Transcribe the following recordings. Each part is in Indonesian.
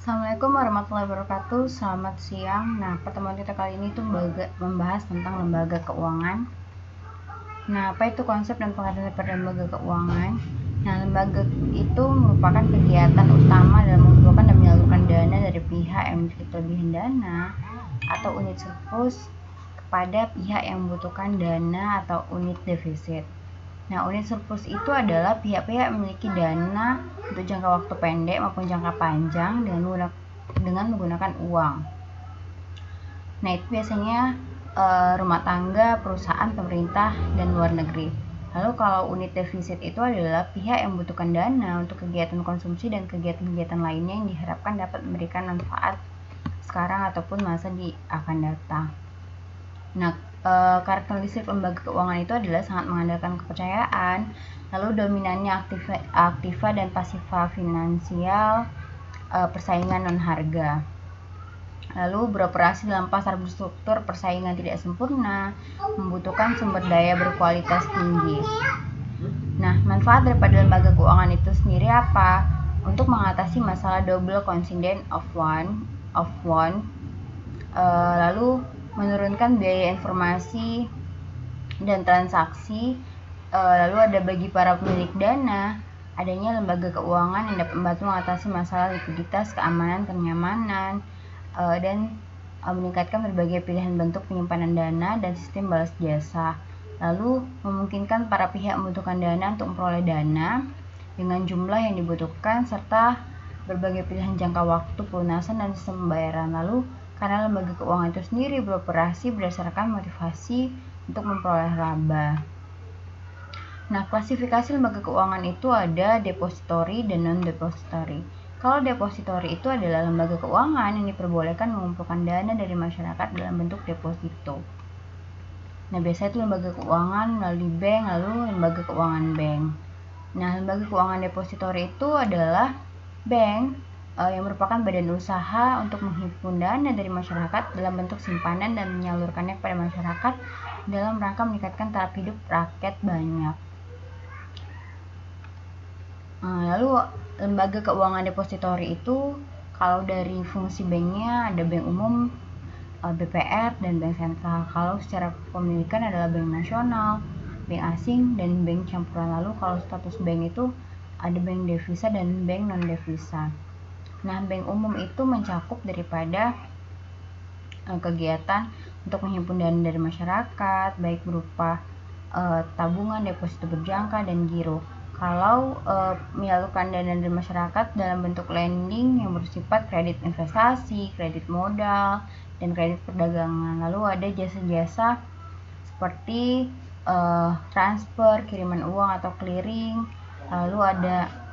Assalamualaikum warahmatullahi wabarakatuh. Selamat siang. Nah, pertemuan kita kali ini tuh membahas tentang lembaga keuangan. Nah, apa itu konsep dan pengertian daripada lembaga keuangan? Nah, lembaga itu merupakan kegiatan utama dalam mengumpulkan dan menyalurkan dana dari pihak yang memiliki kelebihan dana atau unit surplus kepada pihak yang membutuhkan dana atau unit defisit. Nah, unit surplus itu adalah pihak-pihak yang memiliki dana untuk jangka waktu pendek maupun jangka panjang dengan menggunakan uang. Nah, itu biasanya rumah tangga, perusahaan, pemerintah, dan luar negeri. Lalu kalau unit defisit itu adalah pihak yang membutuhkan dana untuk kegiatan konsumsi dan kegiatan-kegiatan lainnya yang diharapkan dapat memberikan manfaat sekarang ataupun masa akan datang. Nah, karakteristik lembaga keuangan itu adalah sangat mengandalkan kepercayaan, lalu dominannya aktiva dan pasifa finansial, persaingan non harga, lalu beroperasi dalam pasar berstruktur persaingan tidak sempurna, membutuhkan sumber daya berkualitas tinggi. Nah, manfaat daripada lembaga keuangan itu sendiri apa? Untuk mengatasi masalah double coincidence of one, lalu menurunkan biaya informasi dan transaksi, lalu ada bagi para pemilik dana, adanya lembaga keuangan yang dapat membantu mengatasi masalah likuiditas, keamanan, kenyamanan, dan meningkatkan berbagai pilihan bentuk penyimpanan dana dan sistem balas jasa, lalu memungkinkan para pihak membutuhkan dana untuk memperoleh dana dengan jumlah yang dibutuhkan serta berbagai pilihan jangka waktu pelunasan dan sistem pembayaran. Lalu karena lembaga keuangan itu sendiri beroperasi berdasarkan motivasi untuk memperoleh laba. Nah, klasifikasi lembaga keuangan itu ada depository dan non-depository. Kalau depository itu adalah lembaga keuangan yang diperbolehkan mengumpulkan dana dari masyarakat dalam bentuk deposito. Nah, biasanya itu lembaga keuangan melalui bank, lalu lembaga keuangan bank. Nah, lembaga keuangan depository itu adalah bank yang merupakan badan usaha untuk menghimpun dana dari masyarakat dalam bentuk simpanan dan menyalurkannya kepada masyarakat dalam rangka meningkatkan taraf hidup rakyat banyak. Lalu lembaga keuangan depository itu kalau dari fungsi banknya ada bank umum, BPR, dan bank sentral. Kalau secara kepemilikan adalah bank nasional, bank asing, dan bank campuran. Lalu kalau status bank itu ada bank devisa dan bank non devisa. Nah, bank umum itu mencakup daripada kegiatan untuk menghimpun dana dari masyarakat, baik berupa tabungan, deposito berjangka, dan giro. Kalau menyalurkan dana dari masyarakat dalam bentuk lending yang bersifat kredit investasi, kredit modal, dan kredit perdagangan. Lalu ada jasa-jasa seperti transfer, kiriman uang atau clearing, lalu ada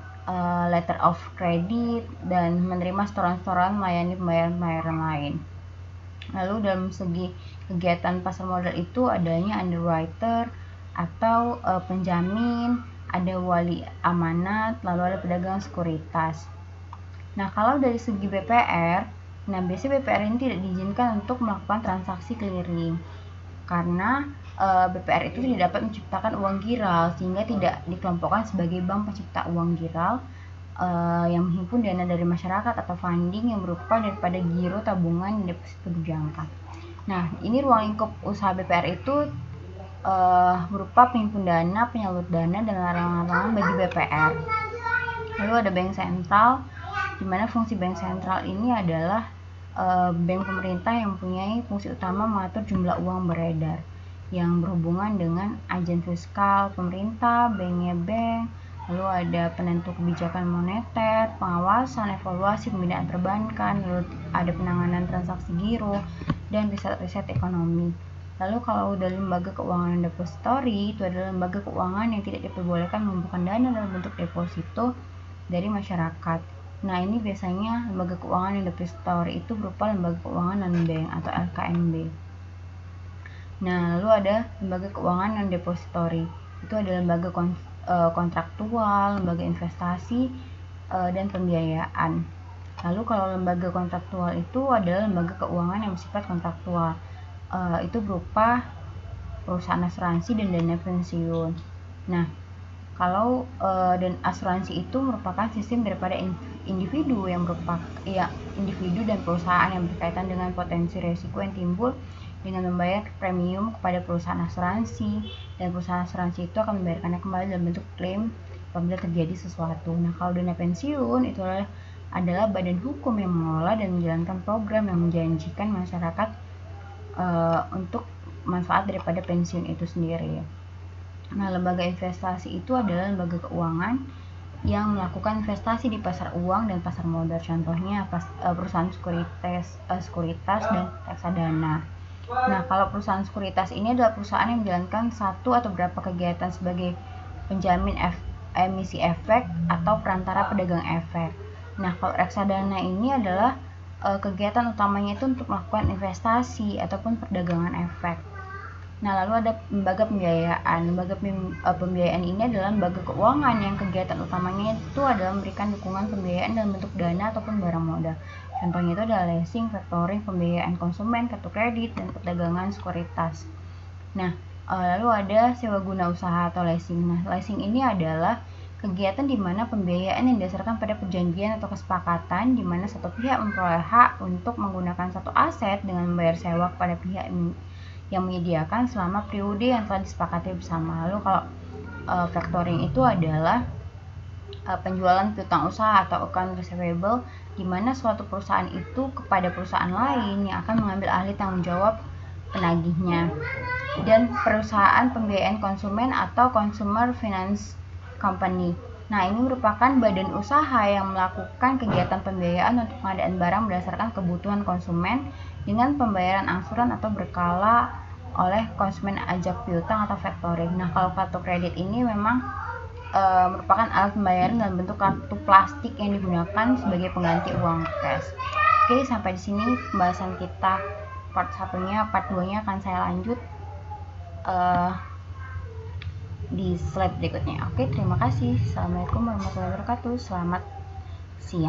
letter of credit, dan menerima setoran-setoran melayani pembayaran lain. Lalu dalam segi kegiatan pasar modal itu adanya underwriter atau penjamin, ada wali amanat, lalu ada pedagang sekuritas. Nah, kalau dari segi BPR, biasanya BPR ini tidak diizinkan untuk melakukan transaksi clearing karena BPR itu tidak dapat menciptakan uang giral sehingga tidak dikelompokkan sebagai bank pencipta uang giral yang menghimpun dana dari masyarakat atau funding yang berupa daripada giro, tabungan, dan deposito berjangka. Nah, ini ruang lingkup usaha BPR itu berupa penghimpun dana, penyalur dana, dan larangan-larangan bagi BPR. Lalu ada bank sentral, di mana fungsi bank sentral ini adalah bank pemerintah yang mempunyai fungsi utama mengatur jumlah uang beredar yang berhubungan dengan agen fiskal pemerintah, banknya bank, lalu ada penentu kebijakan moneter, pengawasan, evaluasi, pembinaan perbankan, lalu ada penanganan transaksi giro, dan riset-riset ekonomi. Lalu kalau dari lembaga keuangan depository, itu adalah lembaga keuangan yang tidak diperbolehkan mengumpulkan dana dalam bentuk deposito dari masyarakat. Nah, ini biasanya lembaga keuangan yang depository itu berupa lembaga keuangan non-bank atau LKNB. Nah, lalu ada lembaga keuangan non-depository. Itu adalah lembaga kontraktual, lembaga investasi, dan pembiayaan. Lalu kalau lembaga kontraktual itu adalah lembaga keuangan yang bersifat kontraktual. Itu berupa perusahaan asuransi dan dana pensiun. Nah, Dan asuransi itu merupakan sistem daripada individu individu dan perusahaan yang berkaitan dengan potensi risiko yang timbul dengan membayar premium kepada perusahaan asuransi, dan perusahaan asuransi itu akan membayarkannya kembali dalam bentuk klaim apabila terjadi sesuatu. Nah, kalau dana pensiun itu adalah badan hukum yang mengelola dan menjalankan program yang menjanjikan masyarakat untuk manfaat daripada pensiun itu sendiri. Nah, lembaga investasi itu adalah lembaga keuangan yang melakukan investasi di pasar uang dan pasar modal. Contohnya perusahaan sekuritas dan reksadana. Nah, kalau perusahaan sekuritas ini adalah perusahaan yang menjalankan satu atau beberapa kegiatan sebagai penjamin emisi efek atau perantara pedagang efek. Nah, kalau reksadana ini adalah kegiatan utamanya itu untuk melakukan investasi ataupun perdagangan efek. Nah, lalu ada lembaga pembiayaan. Lembaga pembiayaan ini adalah lembaga keuangan yang kegiatan utamanya itu adalah memberikan dukungan pembiayaan dalam bentuk dana ataupun barang modal. Contohnya itu adalah leasing, factoring, pembiayaan konsumen, kartu kredit, dan perdagangan sekuritas. Nah, lalu ada sewa guna usaha atau leasing. Nah, leasing ini adalah kegiatan di mana pembiayaan yang didasarkan pada perjanjian atau kesepakatan di mana satu pihak memperoleh hak untuk menggunakan satu aset dengan membayar sewa kepada pihak yang menyediakan selama periode yang telah disepakati bersama. Lalu kalau factoring itu adalah penjualan piutang usaha atau account receivable di mana suatu perusahaan itu kepada perusahaan lain yang akan mengambil alih tanggung jawab penagihnya. Dan perusahaan pembiayaan konsumen atau consumer finance company. Nah, ini merupakan badan usaha yang melakukan kegiatan pembiayaan untuk pengadaan barang berdasarkan kebutuhan konsumen dengan pembayaran angsuran atau berkala oleh konsumen ajak piutang atau factoring. Nah, kalau kartu kredit ini memang merupakan alat pembayaran dalam bentuk kartu plastik yang digunakan sebagai pengganti uang cash. Oke, sampai di sini pembahasan kita part 1-nya. Part 2-nya akan saya lanjut di slide berikutnya. Oke, terima kasih. Assalamualaikum warahmatullahi wabarakatuh. Selamat siang.